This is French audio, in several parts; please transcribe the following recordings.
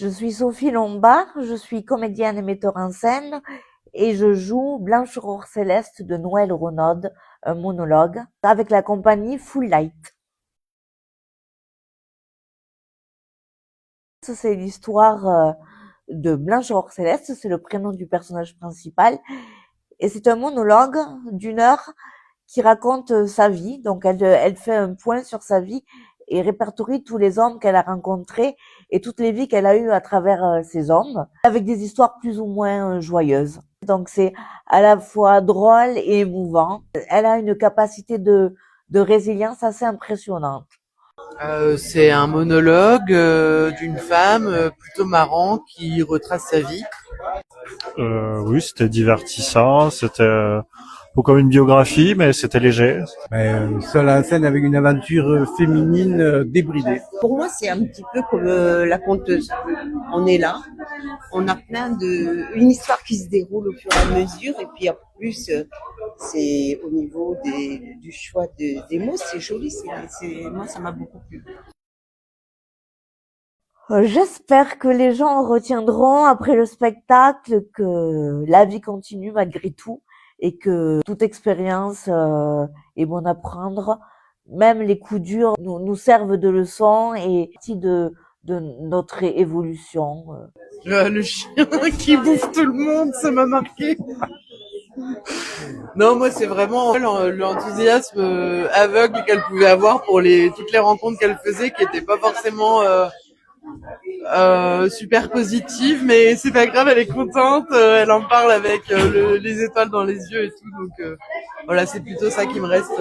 Je suis Sophie Lombard, je suis comédienne et metteur en scène et je joue Blanche Aurore Céleste de Noël Renaud, un monologue, avec la compagnie Full Light. C'est l'histoire de Blanche Aurore Céleste, c'est le prénom du personnage principal et c'est un monologue d'une heure qui raconte sa vie. Donc elle fait un point sur sa vie et répertorie tous les hommes qu'elle a rencontrés et toutes les vies qu'elle a eues à travers ces hommes, avec des histoires plus ou moins joyeuses. Donc c'est à la fois drôle et émouvant. Elle a une capacité de résilience assez impressionnante. C'est un monologue d'une femme plutôt marrant qui retrace sa vie. Oui, c'était divertissant, c'était peu comme une biographie, mais c'était léger. Seule en scène avec une aventure féminine débridée. Pour moi, c'est un petit peu comme la conteuse. On est là, on a une histoire qui se déroule au fur et à mesure, et puis en plus, c'est au niveau du choix des mots, c'est joli. Moi, ça m'a beaucoup plu. J'espère que les gens retiendront après le spectacle que la vie continue malgré tout et que toute expérience est bonne à prendre. Même les coups durs nous servent de leçon et partie de notre évolution. Le chien qui bouffe tout le monde, ça m'a marqué. Non, moi c'est vraiment l'enthousiasme aveugle qu'elle pouvait avoir pour toutes les rencontres qu'elle faisait, qui étaient pas forcément super positive, mais c'est pas grave, elle est contente, elle en parle avec les étoiles dans les yeux et tout, donc voilà, c'est plutôt ça qui me reste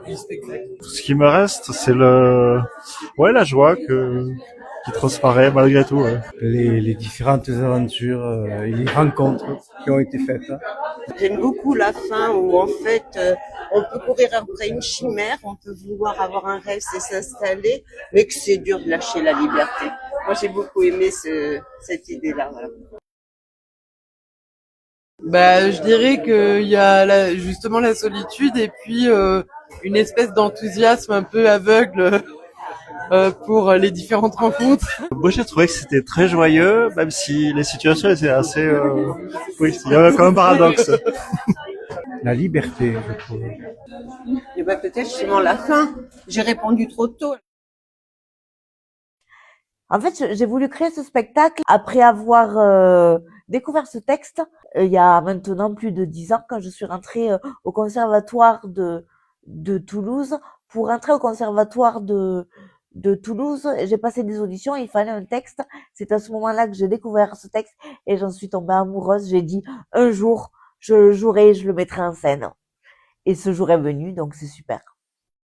du spectacle. Ce qui me reste, c'est la joie qui transparaît malgré tout. Ouais. Les différentes aventures et les rencontres qui ont été faites. J'aime beaucoup la fin où en fait on peut courir après une chimère, on peut vouloir avoir un rêve, c'est s'installer, mais que c'est dur de lâcher la liberté. Moi j'ai beaucoup aimé cette idée-là. Voilà. Bah, je dirais qu'il y a justement la solitude et puis une espèce d'enthousiasme un peu aveugle pour les différentes rencontres. Moi, j'ai trouvé que c'était très joyeux, même si les situations étaient assez... Oui, il y avait quand même un paradoxe. La liberté, je trouve. Et ben peut-être justement la fin. J'ai répondu trop tôt. En fait, j'ai voulu créer ce spectacle après avoir découvert ce texte il y a maintenant plus de 10 ans quand je suis rentrée au conservatoire de Toulouse. Pour rentrer au conservatoire de Toulouse, j'ai passé des auditions, il fallait un texte. C'est à ce moment-là que j'ai découvert ce texte et j'en suis tombée amoureuse. J'ai dit un jour, je le jouerai, je le mettrai en scène. Et ce jour est venu, donc c'est super.